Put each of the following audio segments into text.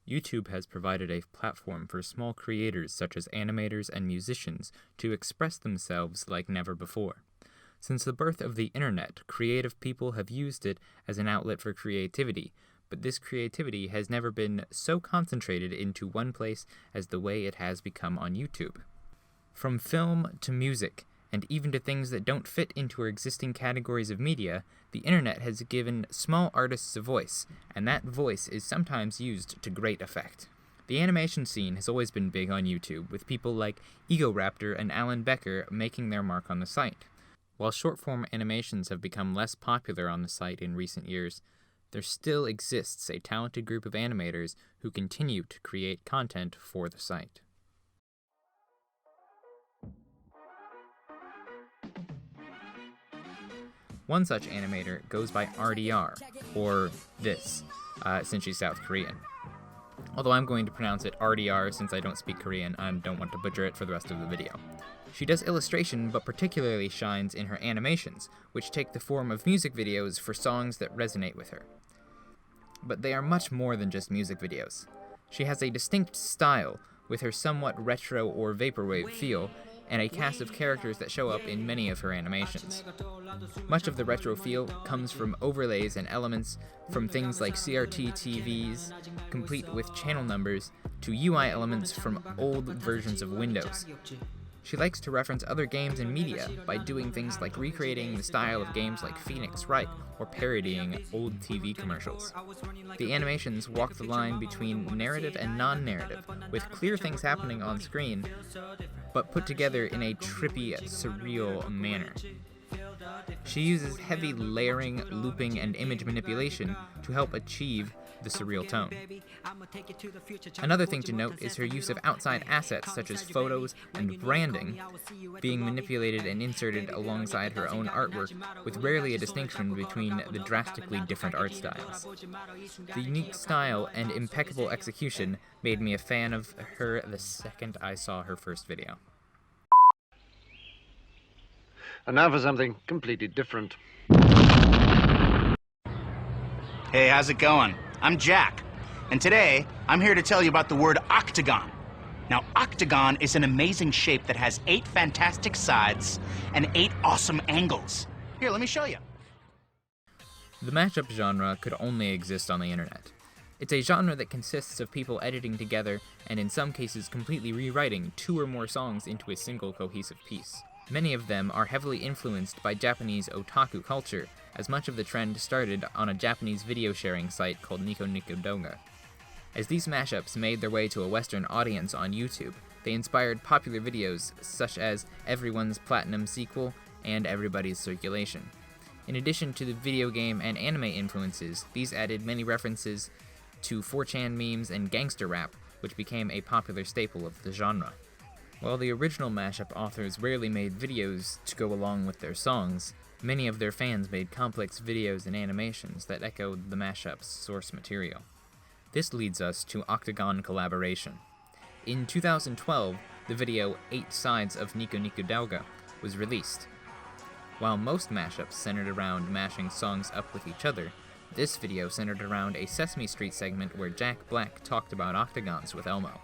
YouTube has provided a platform for small creators such as animators and musicians to express themselves like never before. Since the birth of the internet, creative people have used it as an outlet for creativity, but this creativity has never been so concentrated into one place as the way it has become on YouTube. From film to music, and even to things that don't fit into our existing categories of media, the internet has given small artists a voice, and that voice is sometimes used to great effect. The animation scene has always been big on YouTube, with people like Egoraptor and Alan Becker making their mark on the site. While short-form animations have become less popular on the site in recent years, there still exists a talented group of animators who continue to create content for the site. One such animator goes by RDR, or this, since she's South Korean. Although I'm going to pronounce it RDR since I don't speak Korean and don't want to butcher it for the rest of the video. She does illustration, but particularly shines in her animations, which take the form of music videos for songs that resonate with her. But they are much more than just music videos. She has a distinct style, with her somewhat retro or vaporwave feel, and a cast of characters that show up in many of her animations. Much of the retro feel comes from overlays and elements from things like CRT TVs, complete with channel numbers, to UI elements from old versions of Windows. She likes to reference other games and media by doing things like recreating the style of games like Phoenix Wright or parodying old TV commercials. The animations walk the line between narrative and non-narrative, with clear things happening on screen, but put together in a trippy, surreal manner. She uses heavy layering, looping, and image manipulation to help achieve the surreal tone. Another thing to note is her use of outside assets such as photos and branding being manipulated and inserted alongside her own artwork, with rarely a distinction between the drastically different art styles. The unique style and impeccable execution made me a fan of her the second I saw her first video. And now for something completely different. Hey, how's it going? I'm Jack, and today I'm here to tell you about the word octagon. Now, octagon is an amazing shape that has 8 fantastic sides and 8 awesome angles. Here, let me show you. The mashup genre could only exist on the internet. It's a genre that consists of people editing together and in some cases completely rewriting 2 or more songs into a single cohesive piece. Many of them are heavily influenced by Japanese otaku culture, as much of the trend started on a Japanese video sharing site called Nico Nico Doga. As these mashups made their way to a Western audience on YouTube, they inspired popular videos such as Everyone's Platinum Sequel and Everybody's Circulation. In addition to the video game and anime influences, these added many references to 4chan memes and gangster rap, which became a popular staple of the genre. While the original mashup authors rarely made videos to go along with their songs, many of their fans made complex videos and animations that echoed the mashup's source material. This leads us to OctagonCollaboration. In 2012, the video 8 Sides of Nico Nico Doga was released. While most mashups centered around mashing songs up with each other, this video centered around a Sesame Street segment where Jack Black talked about octagons with Elmo.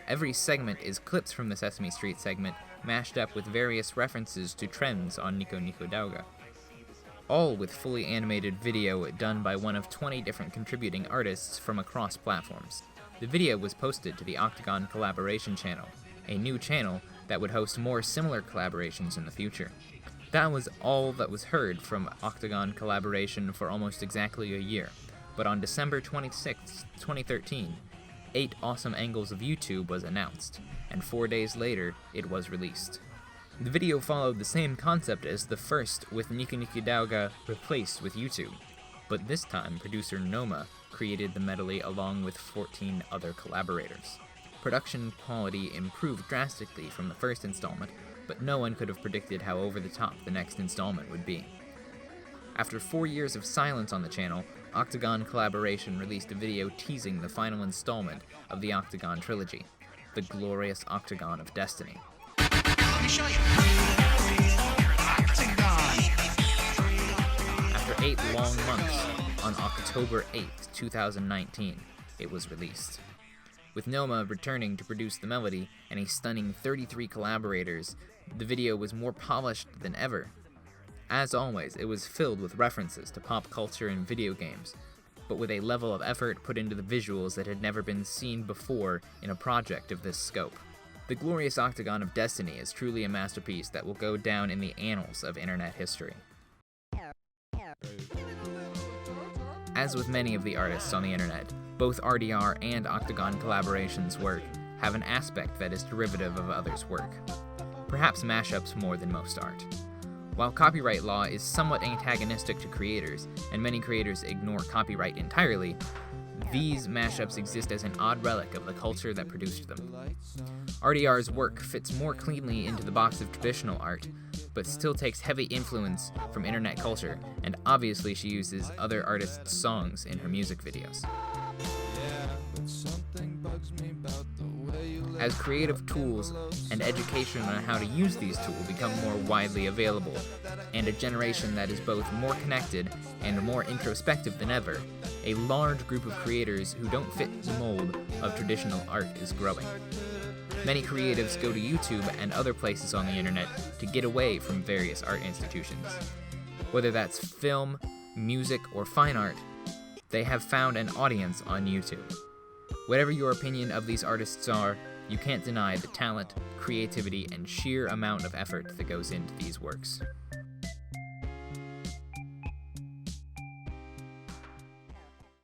Every segment is clips from the Sesame Street segment, mashed up with various references to trends on Nico Nico Doga. All with fully animated video done by one of 20 different contributing artists from across platforms. The video was posted to the OctagonCollaboration channel, a new channel that would host more similar collaborations in the future. That was all that was heard from OctagonCollaboration for almost exactly a year, but on December 26, 2013, 8 Awesome Angles of YouTube was announced, and 4 days later, it was released. The video followed the same concept as the first, with Nico Nico Doga replaced with YouTube, but this time producer Noma created the medley along with 14 other collaborators. Production quality improved drastically from the first installment, but no one could have predicted how over-the-top the next installment would be. After 4 years of silence on the channel, OctagonCollaboration released a video teasing the final installment of the Octagon trilogy, the glorious Octagon of Destiny. Let me show you. Octagon. After 8 long months, on October 8th, 2019, it was released. With Noma returning to produce the melody and a stunning 33 collaborators, the video was more polished than ever. As always, it was filled with references to pop culture and video games, but with a level of effort put into the visuals that had never been seen before in a project of this scope. The glorious Octagon of Destiny is truly a masterpiece that will go down in the annals of internet history. As with many of the artists on the internet, both RDR and OctagonCollaboration's work have an aspect that is derivative of others' work. Perhaps mashups more than most art. While copyright law is somewhat antagonistic to creators, and many creators ignore copyright entirely, these mashups exist as an odd relic of the culture that produced them. RDR's work fits more cleanly into the box of traditional art, but still takes heavy influence from internet culture, and obviously she uses other artists' songs in her music videos. As creative tools and education on how to use these tools become more widely available, and a generation that is both more connected and more introspective than ever, a large group of creators who don't fit the mold of traditional art is growing. Many creatives go to YouTube and other places on the internet to get away from various art institutions. Whether that's film, music, or fine art, they have found an audience on YouTube. Whatever your opinion of these artists are, you can't deny the talent, creativity, and sheer amount of effort that goes into these works.